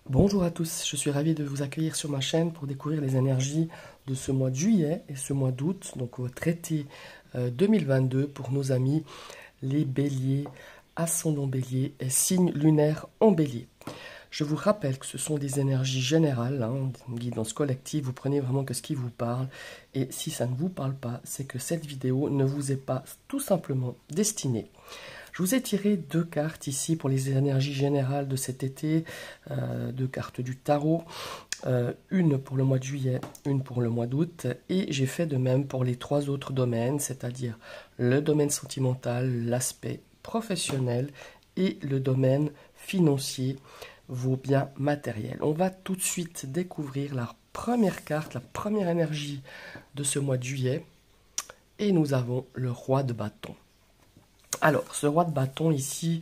Bonjour à tous, je suis ravi de vous accueillir sur ma chaîne pour découvrir les énergies de ce mois de juillet et ce mois d'août, donc au traité 2022 pour nos amis les béliers, ascendant bélier et signe lunaire en bélier. Je vous rappelle que ce sont des énergies générales, une guidance collective, vous prenez vraiment que ce qui vous parle, et si ça ne vous parle pas, c'est que cette vidéo ne vous est pas tout simplement destinée. Je vous ai tiré deux cartes ici pour les énergies générales de cet été, deux cartes du tarot, une pour le mois de juillet, une pour le mois d'août, et j'ai fait de même pour les trois autres domaines, c'est-à-dire le domaine sentimental, l'aspect professionnel et le domaine financier, vos biens matériels. On va tout de suite découvrir la première carte, la première énergie de ce mois de juillet, et nous avons le roi de bâton. Alors, ce roi de bâton ici,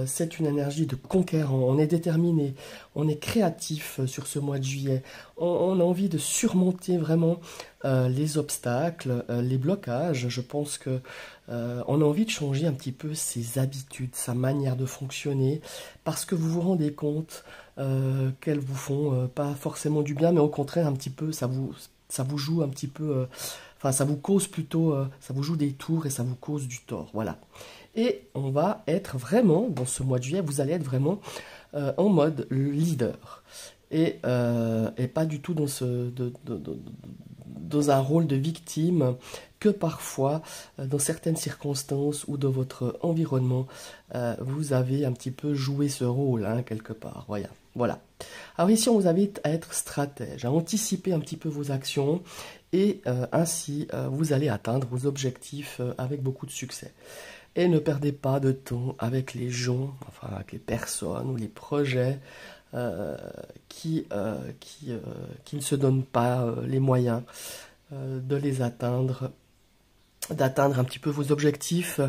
c'est une énergie de conquérant. On est déterminé, on est créatif sur ce mois de juillet. On a envie de surmonter vraiment les obstacles, les blocages. Je pense que on a envie de changer un petit peu ses habitudes, sa manière de fonctionner, parce que vous vous rendez compte qu'elles vous font pas forcément du bien, mais au contraire un petit peu, ça vous joue un petit peu. Enfin, ça vous cause plutôt, ça vous joue des tours et ça vous cause du tort. Voilà. Et on va être vraiment, dans ce mois de juillet, vous allez être vraiment en mode leader. Et pas du tout dans un rôle de victime que parfois, dans certaines circonstances ou dans votre environnement, vous avez un petit peu joué ce rôle, quelque part. Voilà. Alors ici, on vous invite à être stratège, à anticiper un petit peu vos actions et ainsi, vous allez atteindre vos objectifs avec beaucoup de succès. Et ne perdez pas de temps avec les gens, enfin avec les personnes ou les projets qui ne se donnent pas les moyens de les atteindre, d'atteindre un petit peu vos objectifs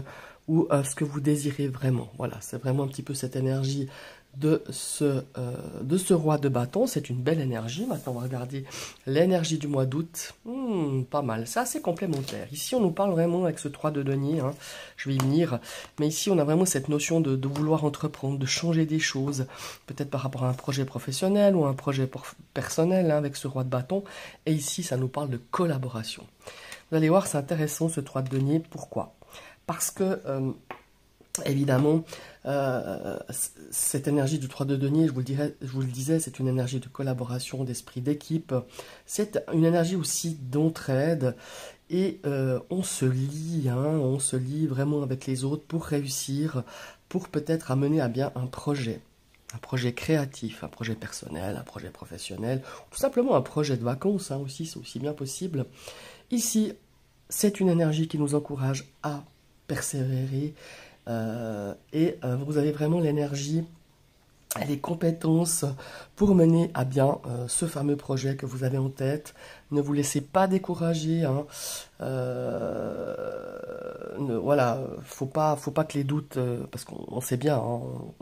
ou ce que vous désirez vraiment. Voilà, c'est vraiment un petit peu cette énergie de ce roi de bâton. C'est une belle énergie. Maintenant, on va regarder l'énergie du mois d'août. Pas mal, c'est assez complémentaire. Ici, on nous parle vraiment avec ce 3 de denier. Je vais y venir. Mais ici, on a vraiment cette notion de vouloir entreprendre, de changer des choses, peut-être par rapport à un projet professionnel ou un projet personnel avec ce roi de bâton. Et ici, ça nous parle de collaboration. Vous allez voir, c'est intéressant ce 3 de denier. Pourquoi? Parce que évidemment, cette énergie du 3 de denier, je vous le disais, c'est une énergie de collaboration, d'esprit d'équipe. C'est une énergie aussi d'entraide. Et on se lie vraiment avec les autres pour réussir, pour peut-être amener à bien un projet créatif, un projet personnel, un projet professionnel, tout simplement un projet de vacances aussi, c'est aussi bien possible. Ici, c'est une énergie qui nous encourage à persévérer vous avez vraiment l'énergie et les compétences pour mener à bien ce fameux projet que vous avez en tête. Ne vous laissez pas décourager. Voilà, faut pas que les doutes, parce qu'on sait bien,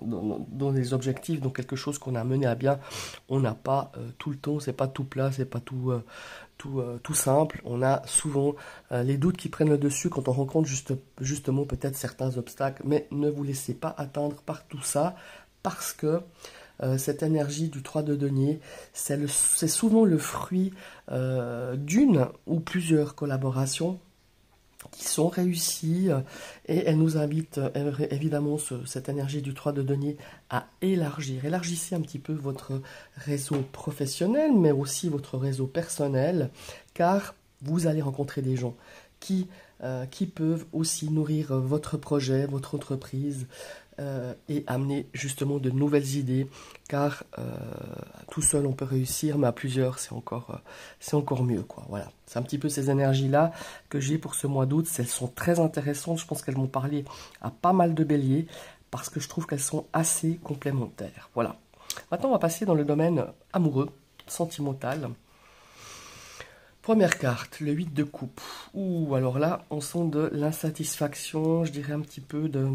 dans les objectifs, dans quelque chose qu'on a mené à bien, on n'a pas tout le temps, c'est pas tout plat, c'est pas tout simple. On a souvent les doutes qui prennent le dessus quand on rencontre justement peut-être certains obstacles, mais ne vous laissez pas atteindre par tout ça, parce que cette énergie du 3 de denier, c'est souvent le fruit d'une ou plusieurs collaborations qui sont réussies et elle nous invite évidemment cette énergie du 3 de denier à élargir. Élargissez un petit peu votre réseau professionnel mais aussi votre réseau personnel, car vous allez rencontrer des gens qui peuvent aussi nourrir votre projet, votre entreprise et amener justement de nouvelles idées, car tout seul on peut réussir, mais à plusieurs c'est encore mieux, quoi. Voilà, c'est un petit peu ces énergies-là que j'ai pour ce mois d'août. Elles sont très intéressantes, je pense qu'elles vont parler à pas mal de béliers, parce que je trouve qu'elles sont assez complémentaires. Voilà, maintenant on va passer dans le domaine amoureux, sentimental. Première carte, le 8 de coupe. Ouh, alors là, on sent de l'insatisfaction, je dirais un petit peu de...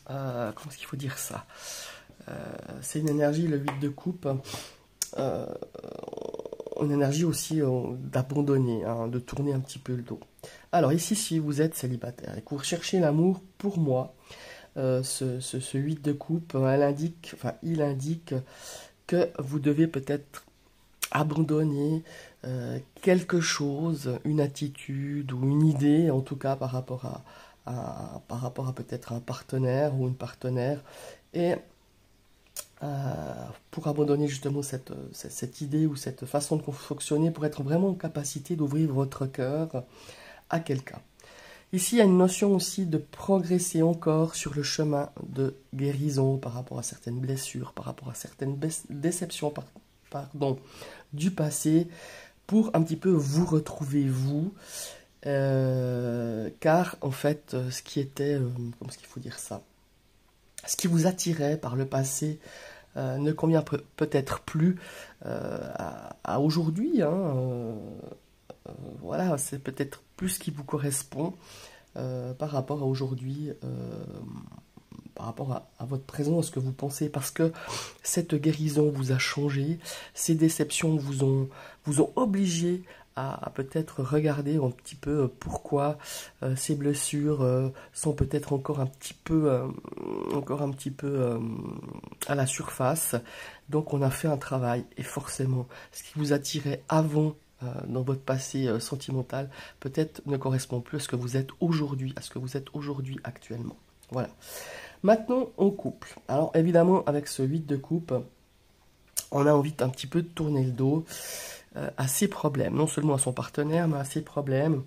comment est-ce qu'il faut dire ça? C'est une énergie, le 8 de coupe, une énergie aussi d'abandonner, de tourner un petit peu le dos. Alors ici, si vous êtes célibataire et que vous recherchez l'amour, pour moi, ce 8 de coupe, il indique que vous devez peut-être abandonner quelque chose, une attitude ou une idée, en tout cas par rapport à peut-être un partenaire ou une partenaire, et pour abandonner justement cette idée ou cette façon de fonctionner, pour être vraiment en capacité d'ouvrir votre cœur à quelqu'un. Ici, il y a une notion aussi de progresser encore sur le chemin de guérison par rapport à certaines blessures, par rapport à certaines déceptions du passé, pour un petit peu vous retrouver vous, car en fait, ce qui était, comment est-ce qu'il faut dire ça, ce qui vous attirait par le passé ne convient peut-être plus à aujourd'hui, hein, voilà, c'est peut-être plus ce qui vous correspond par rapport à aujourd'hui, par rapport à votre présent, à ce que vous pensez, parce que cette guérison vous a changé, ces déceptions vous ont obligé à peut-être regarder un petit peu pourquoi ces blessures sont peut-être encore un petit peu à la surface. Donc on a fait un travail, et forcément, ce qui vous attirait avant dans votre passé sentimental, peut-être ne correspond plus à ce que vous êtes aujourd'hui, actuellement. Voilà. Maintenant, on couple. Alors évidemment, avec ce 8 de coupe, on a envie un petit peu de tourner le dos à ses problèmes, non seulement à son partenaire, mais à ses problèmes.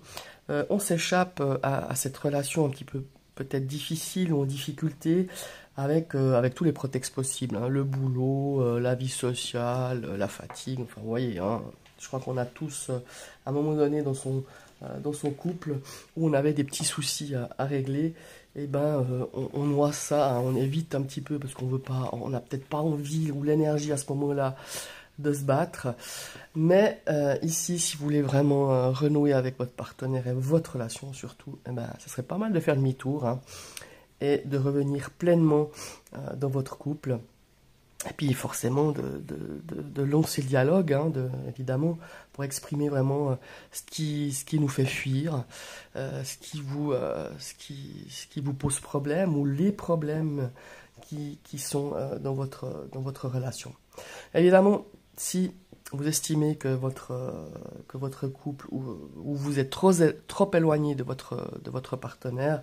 On s'échappe à cette relation un petit peu peut-être difficile ou en difficulté avec tous les prétextes possibles, hein, le boulot, la vie sociale, la fatigue, enfin vous voyez, hein, je crois qu'on a tous, à un moment donné dans son couple, où on avait des petits soucis à régler, et ben on noie ça, hein, on évite un petit peu parce qu'on veut pas, on n'a peut-être pas envie ou l'énergie à ce moment-là de se battre. Mais ici, si vous voulez vraiment renouer avec votre partenaire et votre relation surtout, eh ben, ça serait pas mal de faire demi-tour, hein, et de revenir pleinement dans votre couple. Et puis forcément de lancer le dialogue, hein, évidemment, pour exprimer vraiment ce qui nous fait fuir, ce qui vous pose problème, ou les problèmes qui sont dans votre relation. Évidemment, si vous estimez que votre couple, ou vous êtes trop éloigné de votre partenaire,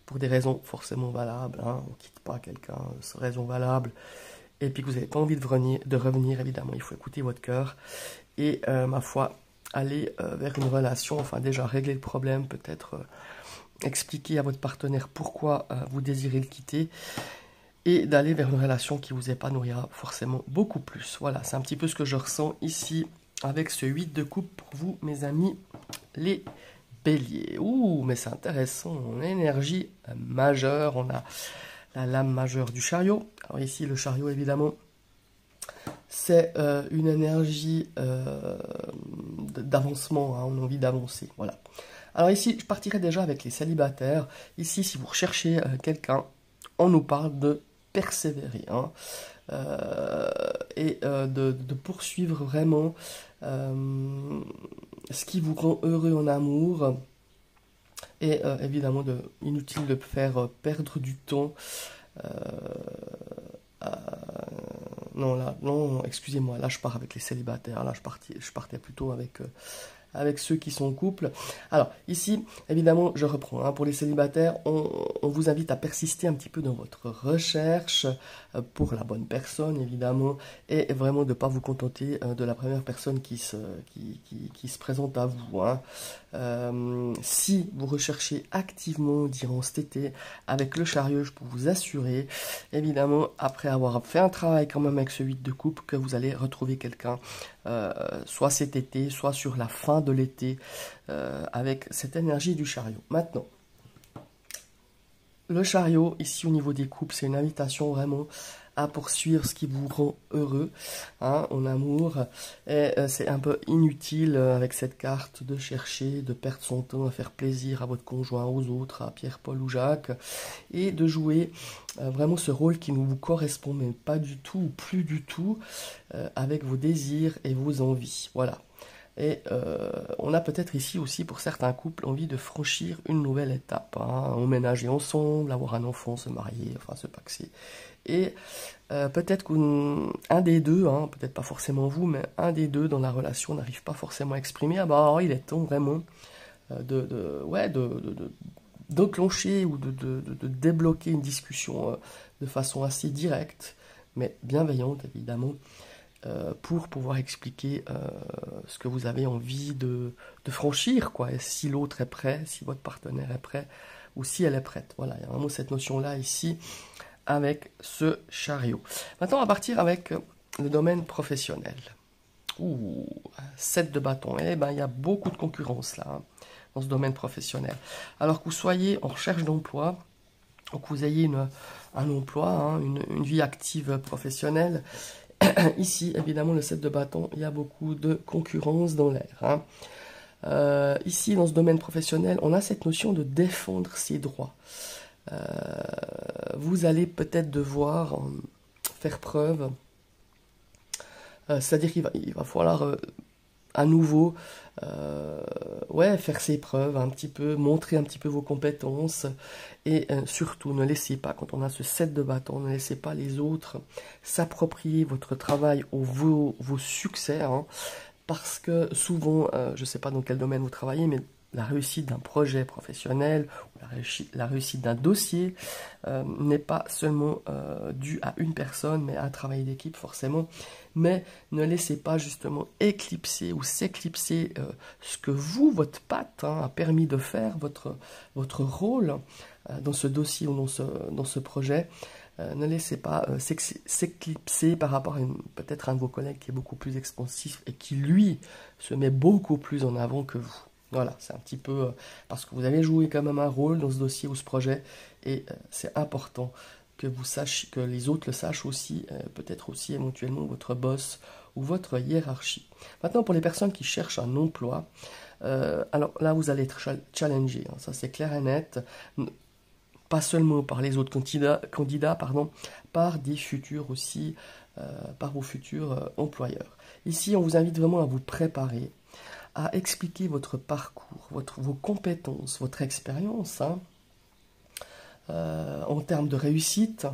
pour des raisons forcément valables, hein, on ne quitte pas quelqu'un, c'est raison valable, et puis que vous n'avez pas envie de revenir, évidemment, il faut écouter votre cœur, et ma foi, aller vers une relation, enfin déjà régler le problème, peut-être expliquer à votre partenaire pourquoi vous désirez le quitter, et d'aller vers une relation qui vous épanouira forcément beaucoup plus. Voilà, c'est un petit peu ce que je ressens ici avec ce 8 de coupe pour vous, mes amis, les béliers. Ouh, mais c'est intéressant, on a une énergie majeure, on a la lame majeure du chariot. Alors ici, le chariot, évidemment, c'est une énergie d'avancement, hein, on a envie d'avancer, voilà. Alors ici, je partirai déjà avec les célibataires. Ici, si vous recherchez quelqu'un, on nous parle de persévérer, hein, et de poursuivre vraiment ce qui vous rend heureux en amour, et évidemment inutile de faire perdre du temps. Non, excusez-moi, là je pars avec les célibataires, là je partais plutôt avec ceux qui sont en couple. Alors, ici, évidemment, je reprends, hein, pour les célibataires, on vous invite à persister un petit peu dans votre recherche pour la bonne personne, évidemment, et vraiment de ne pas vous contenter de la première personne qui se présente à vous, hein. Si vous recherchez activement durant cet été avec le chariot, je peux vous assurer, évidemment, après avoir fait un travail quand même avec ce 8 de coupe, que vous allez retrouver quelqu'un, soit cet été, soit sur la fin de l'été, avec cette énergie du chariot. Maintenant, le chariot, ici au niveau des couples, c'est une invitation vraiment à poursuivre ce qui vous rend heureux, hein, en amour. Et c'est un peu inutile avec cette carte de chercher, de perdre son temps à faire plaisir à votre conjoint, aux autres, à Pierre, Paul ou Jacques, et de jouer vraiment ce rôle qui ne vous correspond mais pas du tout ou plus du tout avec vos désirs et vos envies. Voilà. Et on a peut-être ici aussi, pour certains couples, envie de franchir une nouvelle étape, hein, emménager ensemble, avoir un enfant, se marier, enfin se paxer. Et peut-être qu'un des deux, hein, peut-être pas forcément vous, mais un des deux dans la relation n'arrive pas forcément à exprimer, ah bah il est temps vraiment d'enclencher ou de débloquer une discussion de façon assez directe, mais bienveillante évidemment, pour pouvoir expliquer ce que vous avez envie de franchir, quoi. Et si l'autre est prêt, si votre partenaire est prêt, ou si elle est prête. Voilà, il y a vraiment cette notion-là ici avec ce chariot. Maintenant, on va partir avec le domaine professionnel. Ouh, 7 de bâton. Eh ben, il y a beaucoup de concurrence là, hein, dans ce domaine professionnel. Alors que vous soyez en recherche d'emploi, ou que vous ayez un emploi, hein, une vie active professionnelle, ici, évidemment, le 7 de bâton, il y a beaucoup de concurrence dans l'air, hein. Ici, dans ce domaine professionnel, on a cette notion de défendre ses droits. Vous allez peut-être devoir faire preuve, c'est-à-dire qu'il va falloir à nouveau faire ses preuves un petit peu, montrer un petit peu vos compétences et surtout ne laissez pas, quand on a ce 7 de bâton, ne laissez pas les autres s'approprier votre travail ou vos succès, hein, parce que souvent, je ne sais pas dans quel domaine vous travaillez, mais la réussite d'un projet professionnel, ou la réussite d'un dossier n'est pas seulement due à une personne, mais à un travail d'équipe forcément. Mais ne laissez pas justement éclipser ou s'éclipser ce que vous, votre patte, hein, a permis de faire, votre rôle dans ce dossier ou dans ce projet. Ne laissez pas s'éclipser par rapport à peut-être un de vos collègues qui est beaucoup plus expansif et qui, lui, se met beaucoup plus en avant que vous. Voilà, c'est un petit peu parce que vous avez joué quand même un rôle dans ce dossier ou ce projet et c'est important que vous sachiez, que les autres le sachent aussi, peut-être aussi éventuellement votre boss ou votre hiérarchie. Maintenant, pour les personnes qui cherchent un emploi, alors là, vous allez être challengé, hein, ça c'est clair et net. Pas seulement par les autres candidats, par des futurs aussi, par vos futurs employeurs. Ici, on vous invite vraiment à vous préparer, à expliquer votre parcours, vos compétences, votre expérience, hein, en termes de réussite,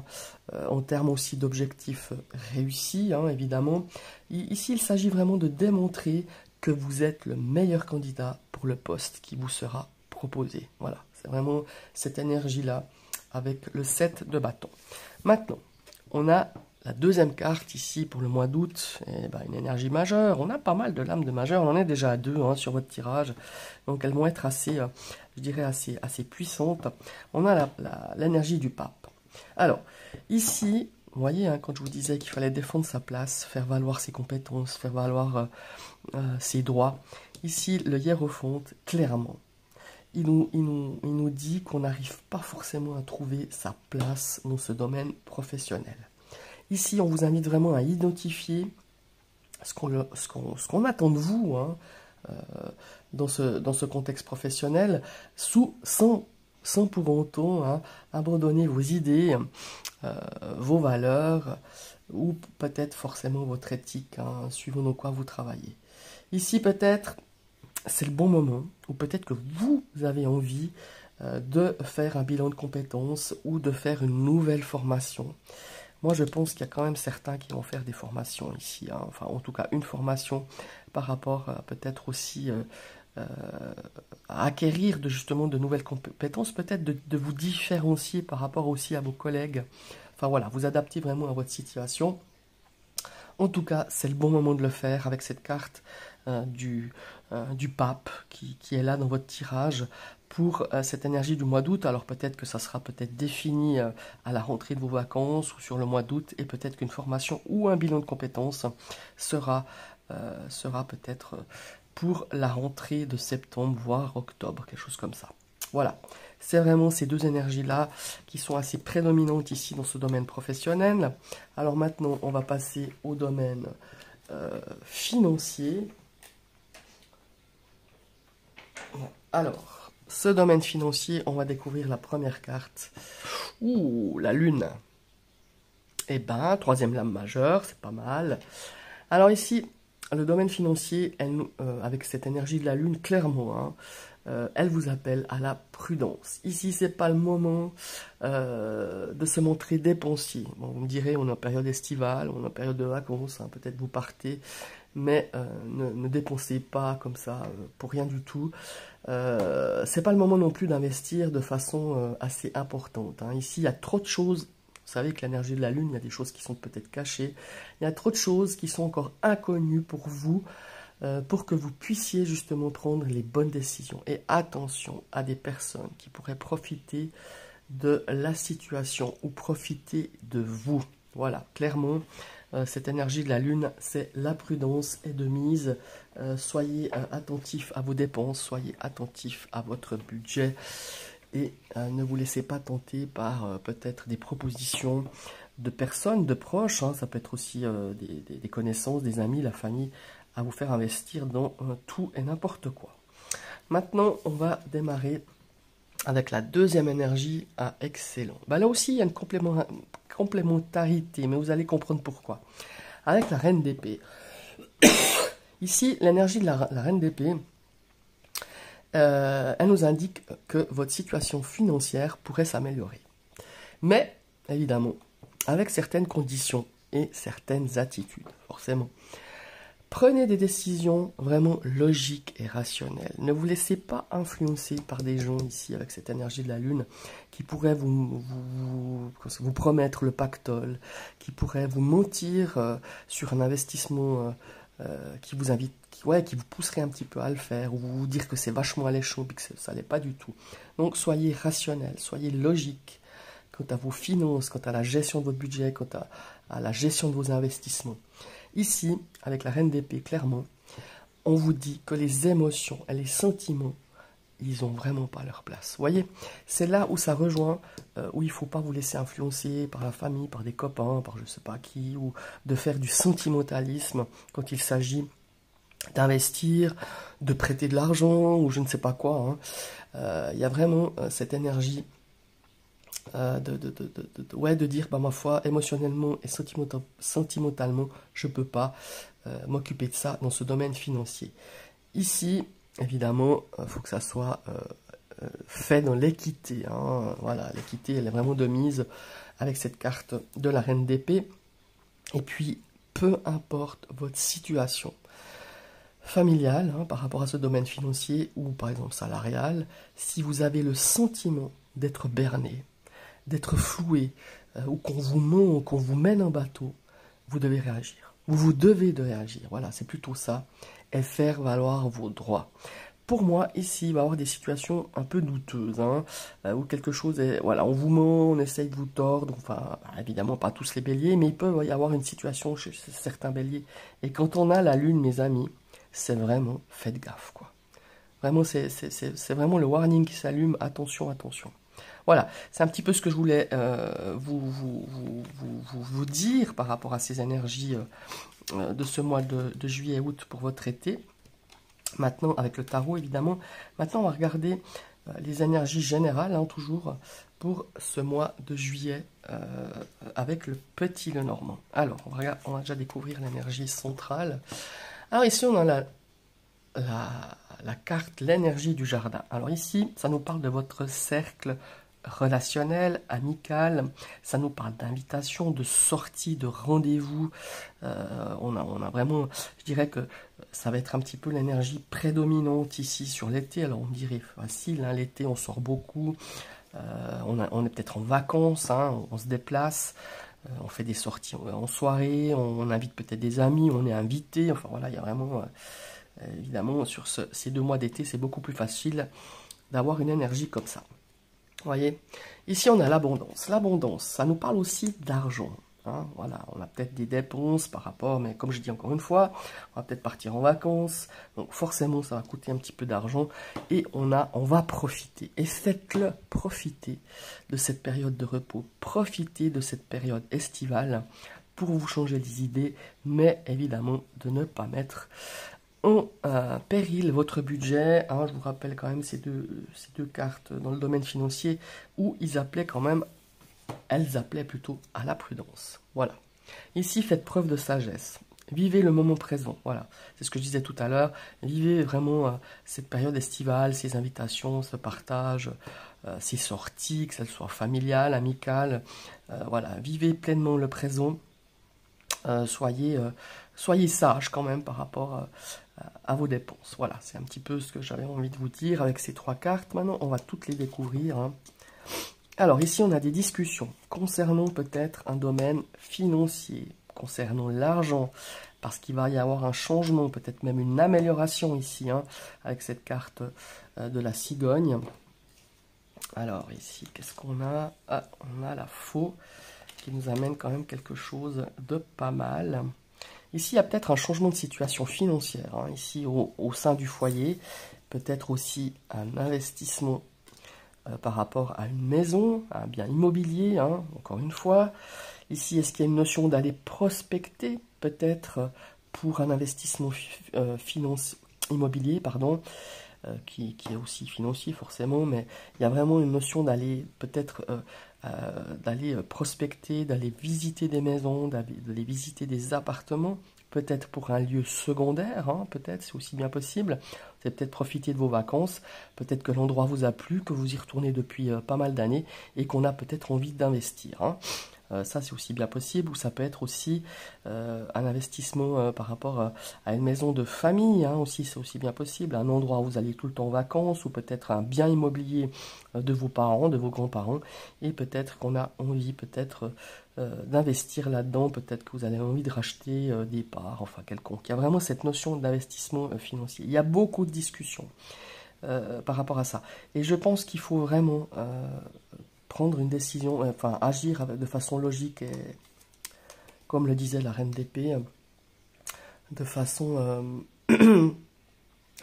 en termes aussi d'objectifs réussis, hein, évidemment. Ici, il s'agit vraiment de démontrer que vous êtes le meilleur candidat pour le poste qui vous sera proposé. Voilà. C'est vraiment cette énergie-là avec le 7 de bâton. Maintenant, on a la deuxième carte ici pour le mois d'août, une énergie majeure. On a pas mal de lames de majeur, on en est déjà à 2 hein, sur votre tirage. Donc elles vont être assez, je dirais, assez puissantes. On a l'énergie du pape. Alors, ici, vous voyez, hein, quand je vous disais qu'il fallait défendre sa place, faire valoir ses compétences, faire valoir ses droits, ici, le hiérophante, clairement, il nous dit qu'on n'arrive pas forcément à trouver sa place dans ce domaine professionnel. Ici, on vous invite vraiment à identifier ce qu'on attend de vous, hein, dans ce contexte professionnel, sans pour autant, hein, abandonner vos idées, vos valeurs, ou peut-être forcément votre éthique, hein, suivant dans quoi vous travaillez. Ici, peut-être, c'est le bon moment, ou peut-être que vous avez envie de faire un bilan de compétences ou de faire une nouvelle formation. Moi, je pense qu'il y a quand même certains qui vont faire des formations ici, hein. Enfin, en tout cas, une formation par rapport peut-être aussi à acquérir justement de nouvelles compétences, peut-être de vous différencier par rapport aussi à vos collègues. Enfin voilà, vous adaptez vraiment à votre situation. En tout cas, c'est le bon moment de le faire avec cette carte du pape qui est là dans votre tirage pour cette énergie du mois d'août. Alors peut-être que ça sera peut-être défini à la rentrée de vos vacances ou sur le mois d'août, et peut-être qu'une formation ou un bilan de compétences sera peut-être pour la rentrée de septembre, voire octobre, quelque chose comme ça. Voilà, c'est vraiment ces deux énergies-là qui sont assez prédominantes ici dans ce domaine professionnel. Alors maintenant, on va passer au domaine financier. Alors, ce domaine financier, on va découvrir la première carte. Ouh, la lune. Eh ben, troisième lame majeure, c'est pas mal. Alors ici, le domaine financier, avec cette énergie de la Lune, clairement, hein, elle vous appelle à la prudence. Ici, c'est pas le moment de se montrer dépensier. Bon, vous me direz, on est en période estivale, on est en période de vacances, hein, peut-être vous partez, mais ne dépensez pas comme ça pour rien du tout. C'est pas le moment non plus d'investir de façon assez importante, hein. Ici, il y a trop de choses. Vous savez que l'énergie de la Lune, il y a des choses qui sont peut-être cachées. Il y a trop de choses qui sont encore inconnues pour vous, pour que vous puissiez justement prendre les bonnes décisions. Et attention à des personnes qui pourraient profiter de la situation ou profiter de vous. Voilà, clairement, cette énergie de la Lune, c'est la prudence est de mise. Soyez attentifs à vos dépenses, soyez attentifs à votre budget et ne vous laissez pas tenter par peut-être des propositions de personnes, de proches, hein, ça peut être aussi des connaissances, des amis, la famille, à vous faire investir dans tout et n'importe quoi. Maintenant, on va démarrer avec la deuxième énergie à excellent. Bah, là aussi, il y a une complémentarité, mais vous allez comprendre pourquoi. Avec la reine d'épée. Ici, l'énergie de la reine d'épée, elle nous indique que votre situation financière pourrait s'améliorer. Mais, évidemment, avec certaines conditions et certaines attitudes, forcément. Prenez des décisions vraiment logiques et rationnelles. Ne vous laissez pas influencer par des gens ici avec cette énergie de la Lune qui pourraient vous promettre le pactole, qui pourraient vous mentir sur un investissement qui vous invite, qui vous pousserait un petit peu à le faire, ou vous dire que c'est vachement alléchant et que ça l'est pas du tout. Donc soyez rationnel, soyez logique quant à vos finances, quant à la gestion de votre budget, quant à la gestion de vos investissements. Ici, avec la reine d'épée, clairement, on vous dit que les émotions et les sentiments, ils n'ont vraiment pas leur place. Vous voyez, c'est là où ça rejoint, où il ne faut pas vous laisser influencer par la famille, par des copains, par je ne sais pas qui, ou de faire du sentimentalisme quand il s'agit d'investir, de prêter de l'argent, ou je ne sais pas quoi, hein. Il y a vraiment cette énergie de dire, bah, ma foi, émotionnellement et sentimentalement, je ne peux pas m'occuper de ça dans ce domaine financier. Ici, évidemment, il faut que ça soit fait dans l'équité, hein. Voilà, l'équité, elle est vraiment de mise avec cette carte de la reine d'épée. Et puis, peu importe votre situation familiale, hein, par rapport à ce domaine financier ou par exemple salarial, si vous avez le sentiment d'être berné, d'être floué, ou qu'on vous ment, qu'on vous mène en bateau, vous devez réagir. Vous devez de réagir. Voilà, c'est plutôt ça. Et faire valoir vos droits. Pour moi, ici, il va y avoir des situations un peu douteuses, hein, où quelque chose est... Voilà, on vous ment, on essaye de vous tordre. Enfin, évidemment, pas tous les béliers, mais il peut y avoir une situation chez certains béliers. Et quand on a la lune, mes amis, c'est vraiment, faites gaffe, quoi. Vraiment, c'est vraiment le warning qui s'allume. Attention, attention. Voilà, c'est un petit peu ce que je voulais vous dire par rapport à ces énergies de ce mois de juillet-août pour votre été. Maintenant, avec le tarot, évidemment. Maintenant, on va regarder les énergies générales, hein, toujours, pour ce mois de juillet avec le petit Lenormand. Alors, on va déjà découvrir l'énergie centrale. Alors ici, on a la carte, l'énergie du jardin. Alors ici, ça nous parle de votre cercle relationnel, amical, ça nous parle d'invitation, de sortie, de rendez-vous. On a vraiment, je dirais que ça va être un petit peu l'énergie prédominante ici sur l'été. Alors on dirait facile, hein, l'été on sort beaucoup, on est peut-être en vacances, hein, on se déplace, on fait des sorties en soirée, on invite peut-être des amis, on est invité, enfin voilà, il y a vraiment, évidemment, sur ces 2 mois d'été, c'est beaucoup plus facile d'avoir une énergie comme ça. Vous voyez, ici on a l'abondance. L'abondance, ça nous parle aussi d'argent. Hein, voilà, on a peut-être des dépenses par rapport, mais comme je dis encore une fois, on va peut-être partir en vacances. Donc forcément, ça va coûter un petit peu d'argent. Et on va profiter. Et faites-le profiter de cette période de repos. Profitez de cette période estivale pour vous changer les idées. Mais évidemment, de ne pas mettre en péril votre budget. Hein, je vous rappelle quand même ces deux cartes dans le domaine financier où elles appelaient plutôt à la prudence. Voilà. Ici, faites preuve de sagesse. Vivez le moment présent, voilà. C'est ce que je disais tout à l'heure. Vivez vraiment cette période estivale, ces invitations, ce partage, ces sorties, que ce soit familiales, amicales. Voilà, vivez pleinement le présent. Soyez sage quand même par rapport à vos dépenses. Voilà, c'est un petit peu ce que j'avais envie de vous dire avec ces 3 cartes. Maintenant, on va toutes les découvrir, hein. Alors ici, on a des discussions concernant peut-être un domaine financier, concernant l'argent, parce qu'il va y avoir un changement, peut-être même une amélioration ici, hein, avec cette carte de la cigogne. Alors ici, qu'est-ce qu'on a? Ah, on a la faux qui nous amène quand même quelque chose de pas mal. Ici, il y a peut-être un changement de situation financière, hein, ici au sein du foyer, peut-être aussi un investissement par rapport à une maison, à un bien immobilier, hein, encore une fois. Ici, est-ce qu'il y a une notion d'aller prospecter, peut-être, pour un investissement immobilier, pardon, qui est aussi financier forcément, mais il y a vraiment une notion d'aller peut-être d'aller prospecter, d'aller visiter des maisons, d'aller visiter des appartements, peut-être pour un lieu secondaire, hein, peut-être, c'est aussi bien possible. Vous allez peut-être profiter de vos vacances, peut-être que l'endroit vous a plu, que vous y retournez depuis pas mal d'années et qu'on a peut-être envie d'investir, hein. Ça, c'est aussi bien possible, ou ça peut être aussi un investissement par rapport à une maison de famille, hein, aussi, c'est aussi bien possible, un endroit où vous allez tout le temps en vacances, ou peut-être un bien immobilier de vos parents, de vos grands-parents, et peut-être qu'on a envie peut-être d'investir là-dedans, peut-être que vous avez envie de racheter des parts, enfin quelconque. Il y a vraiment cette notion d'investissement financier. Il y a beaucoup de discussions par rapport à ça. Et je pense qu'il faut vraiment prendre une décision, enfin agir de façon logique et, comme le disait la reine d'épée, de façon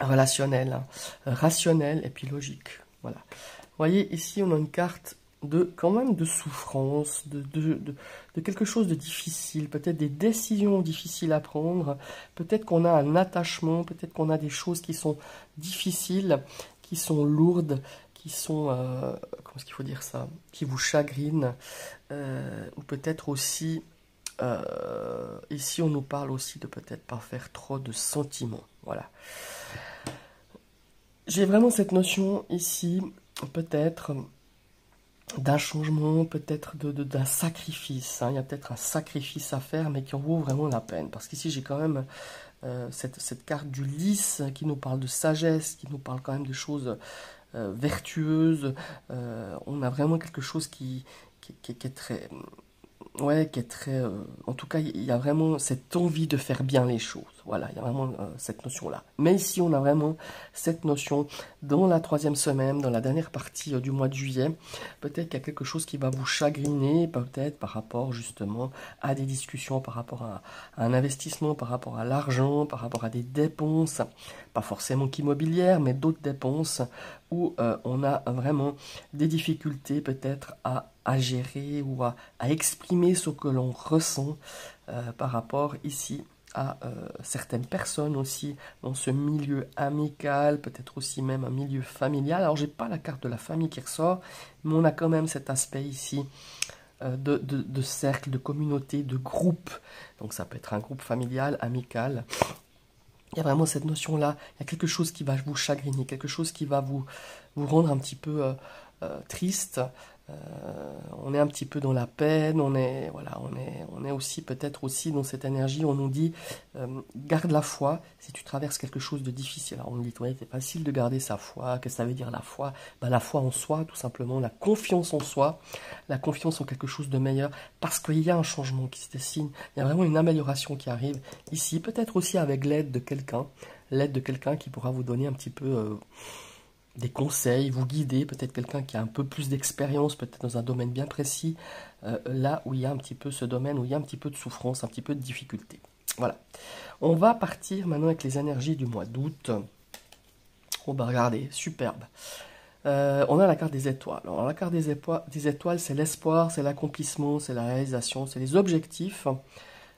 relationnelle, hein, rationnelle et puis logique. Voilà. Vous voyez, ici on a une carte de quand même de souffrance, de quelque chose de difficile, peut-être des décisions difficiles à prendre, peut-être qu'on a un attachement, peut-être qu'on a des choses qui sont difficiles, qui sont lourdes, qui sont, comment est-ce qu'il faut dire ça, qui vous chagrinent, ou peut-être aussi, ici on nous parle aussi de peut-être pas faire trop de sentiments, voilà. J'ai vraiment cette notion ici, peut-être, d'un changement, peut-être d'un sacrifice, hein. Il y a peut-être un sacrifice à faire, mais qui en vaut vraiment la peine, parce qu'ici j'ai quand même cette carte du lys qui nous parle de sagesse, qui nous parle quand même de choses vertueuses. On a vraiment quelque chose qui est très... Ouais, qui est très... en tout cas, il y a vraiment cette envie de faire bien les choses. Voilà, il y a vraiment cette notion-là. Mais ici, on a vraiment cette notion dans la 3e semaine, dans la dernière partie du mois de juillet. Peut-être qu'il y a quelque chose qui va vous chagriner, peut-être par rapport justement à des discussions, par rapport à un investissement, par rapport à l'argent, par rapport à des dépenses, pas forcément qu'immobilières, mais d'autres dépenses, où on a vraiment des difficultés peut-être à gérer ou à exprimer ce que l'on ressent par rapport ici à certaines personnes aussi dans ce milieu amical, peut-être aussi même un milieu familial. Alors j'ai pas la carte de la famille qui ressort, mais on a quand même cet aspect ici de cercle, de communauté, de groupe. Donc ça peut être un groupe familial, amical. Il y a vraiment cette notion-là, il y a quelque chose qui va vous chagriner, quelque chose qui va vous rendre un petit peu triste. On est un petit peu dans la peine, voilà, on est aussi peut-être aussi dans cette énergie où on nous dit garde la foi si tu traverses quelque chose de difficile. Alors on nous dit ouais, c'est facile de garder sa foi, qu'est-ce que ça veut dire la foi? Ben, la foi en soi, tout simplement, la confiance en soi, la confiance en quelque chose de meilleur, parce qu'il y a un changement qui se dessine, il y a vraiment une amélioration qui arrive ici, peut-être aussi avec l'aide de quelqu'un qui pourra vous donner un petit peu des conseils, vous guider, peut-être quelqu'un qui a un peu plus d'expérience, peut-être dans un domaine bien précis, là où il y a un petit peu ce domaine, où il y a un petit peu de souffrance, un petit peu de difficulté. Voilà. On va partir maintenant avec les énergies du mois d'août. Oh bah regardez, superbe. On a la carte des étoiles. Alors la carte des étoiles, c'est l'espoir, c'est l'accomplissement, c'est la réalisation, c'est les objectifs.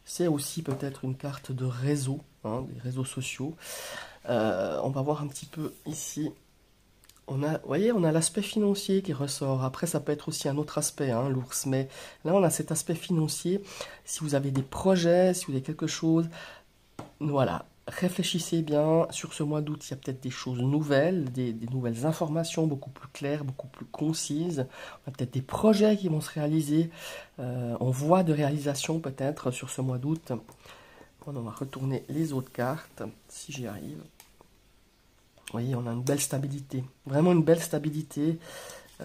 C'est aussi peut-être une carte de réseau, hein, des réseaux sociaux. On va voir un petit peu ici. Vous voyez, on a l'aspect financier qui ressort. Après, ça peut être aussi un autre aspect, hein, l'ours. Mais là, on a cet aspect financier. Si vous avez des projets, si vous avez quelque chose, Voilà, réfléchissez bien. Sur ce mois d'août, il y a peut-être des choses nouvelles, des nouvelles informations beaucoup plus claires, beaucoup plus concises. On a peut-être des projets qui vont se réaliser en voie de réalisation peut-être sur ce mois d'août. On va retourner les autres cartes, si j'y arrive. Vous voyez, on a une belle stabilité, vraiment une belle stabilité.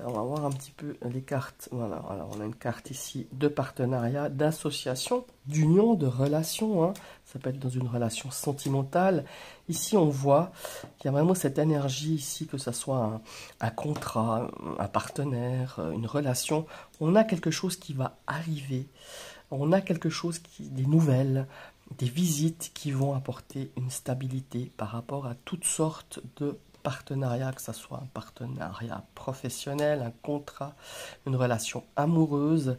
On va voir un petit peu les cartes. Voilà, alors on a une carte ici de partenariat, d'association, d'union, de relation. Hein. Ça peut être dans une relation sentimentale. Ici, on voit qu'il y a vraiment cette énergie ici, que ce soit un contrat, un partenaire, une relation. On a quelque chose qui va arriver. On a quelque chose des nouvelles, des visites qui vont apporter une stabilité par rapport à toutes sortes de partenariat, que ce soit un partenariat professionnel, un contrat, une relation amoureuse.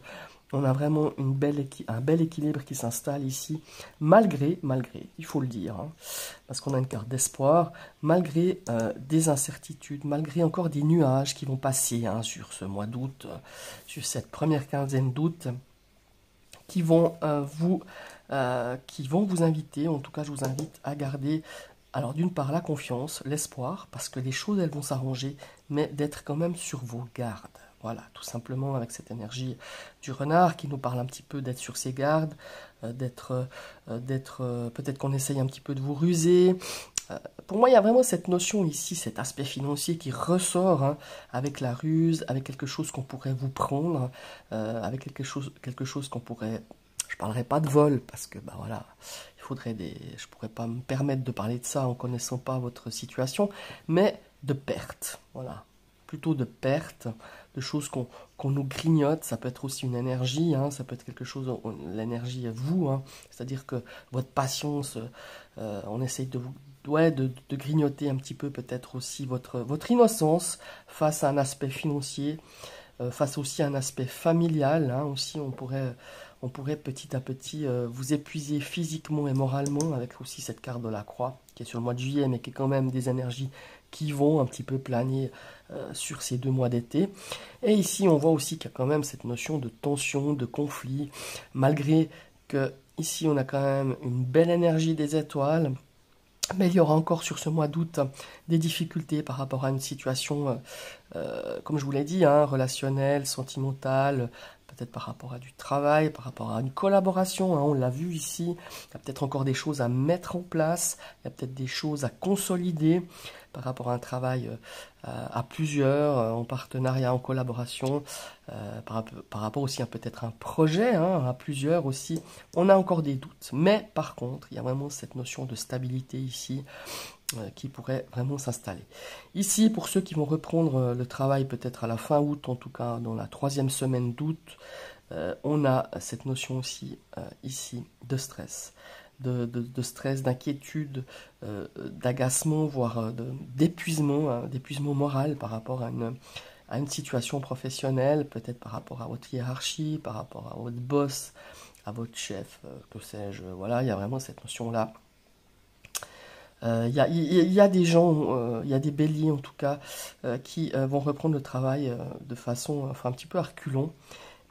On a vraiment un bel équilibre qui s'installe ici, malgré, il faut le dire, hein, parce qu'on a une carte d'espoir, malgré des incertitudes, malgré encore des nuages qui vont passer hein, sur ce mois d'août, sur cette première quinzaine d'août, qui vont vous inviter, en tout cas je vous invite à garder, alors d'une part la confiance, l'espoir, parce que les choses elles vont s'arranger, mais d'être quand même sur vos gardes. Voilà, tout simplement avec cette énergie du renard qui nous parle un petit peu d'être sur ses gardes, peut-être qu'on essaye un petit peu de vous ruser. Pour moi, il y a vraiment cette notion ici, cet aspect financier qui ressort hein, avec la ruse, avec quelque chose qu'on pourrait vous prendre, avec quelque chose qu'on pourrait... Je ne parlerai pas de vol parce que bah voilà, je pourrais pas me permettre de parler de ça en connaissant pas votre situation, mais de perte, voilà, plutôt de perte, de choses qu'on nous grignote. Ça peut être aussi une énergie, hein, ça peut être quelque chose, l'énergie à vous, hein, c'est-à-dire que votre patience, on essaye de vous de grignoter un petit peu peut-être aussi votre innocence face à un aspect financier, face aussi à un aspect familial, hein, aussi on pourrait petit à petit vous épuiser physiquement et moralement avec aussi cette carte de la croix qui est sur le mois de juillet mais qui est quand même des énergies qui vont un petit peu planer sur ces 2 mois d'été. Et ici on voit aussi qu'il y a quand même cette notion de tension, de conflit, malgré que ici on a quand même une belle énergie des étoiles. Mais il y aura encore sur ce mois d'août des difficultés par rapport à une situation, comme je vous l'ai dit, hein, relationnelle, sentimentale, peut-être par rapport à du travail, par rapport à une collaboration, hein, on l'a vu ici. Il y a peut-être encore des choses à mettre en place, il y a peut-être des choses à consolider par rapport à un travail à plusieurs, en partenariat, en collaboration, par rapport aussi à peut-être un projet, hein, à plusieurs aussi. On a encore des doutes, mais par contre, il y a vraiment cette notion de stabilité ici qui pourrait vraiment s'installer. Ici, pour ceux qui vont reprendre le travail peut-être à la fin août, en tout cas dans la 3e semaine d'août, on a cette notion aussi ici de stress. De stress, d'inquiétude, d'agacement, voire d'épuisement, hein, d'épuisement moral par rapport à une situation professionnelle, peut-être par rapport à votre hiérarchie, par rapport à votre boss, à votre chef, que sais-je. Voilà, il y a vraiment cette notion-là. Il y a des gens, il y a des béliers en tout cas, qui vont reprendre le travail de façon, enfin un petit peu à reculons.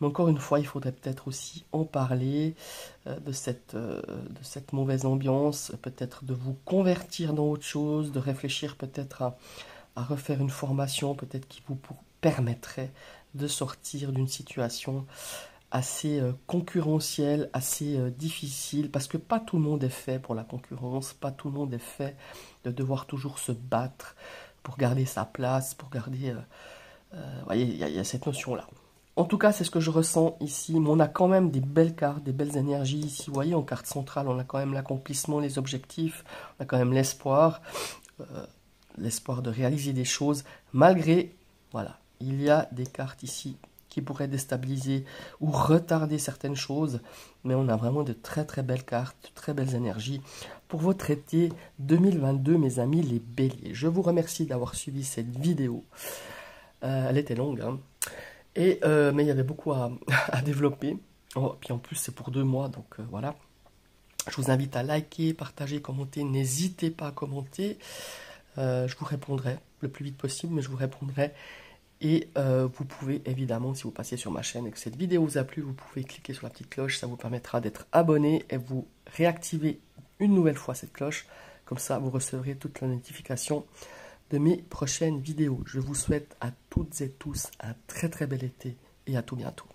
Mais encore une fois, il faudrait peut-être aussi en parler de cette mauvaise ambiance, peut-être de vous convertir dans autre chose, de réfléchir peut-être à refaire une formation, peut-être qui vous permettrait de sortir d'une situation assez concurrentielle, assez difficile, parce que pas tout le monde est fait pour la concurrence, pas tout le monde est fait de devoir toujours se battre pour garder sa place, pour garder... voyez, il y a cette notion-là. En tout cas, c'est ce que je ressens ici. Mais on a quand même des belles cartes, des belles énergies ici. Vous voyez, en carte centrale, on a quand même l'accomplissement, les objectifs. On a quand même l'espoir. L'espoir de réaliser des choses. Malgré, voilà, il y a des cartes ici qui pourraient déstabiliser ou retarder certaines choses. Mais on a vraiment de très très belles cartes, de très belles énergies pour votre été 2022, mes amis les béliers. Je vous remercie d'avoir suivi cette vidéo. Elle était longue, hein. Mais il y avait beaucoup à développer. Oh, puis en plus, c'est pour 2 mois, donc voilà. Je vous invite à liker, partager, commenter. N'hésitez pas à commenter. Je vous répondrai le plus vite possible, mais je vous répondrai. Et vous pouvez évidemment, si vous passez sur ma chaîne et que cette vidéo vous a plu, vous pouvez cliquer sur la petite cloche. Ça vous permettra d'être abonné et vous réactiver une nouvelle fois cette cloche. Comme ça, vous recevrez toute la notification de mes prochaines vidéos. Je vous souhaite à toutes et tous un très très bel été et à tout bientôt.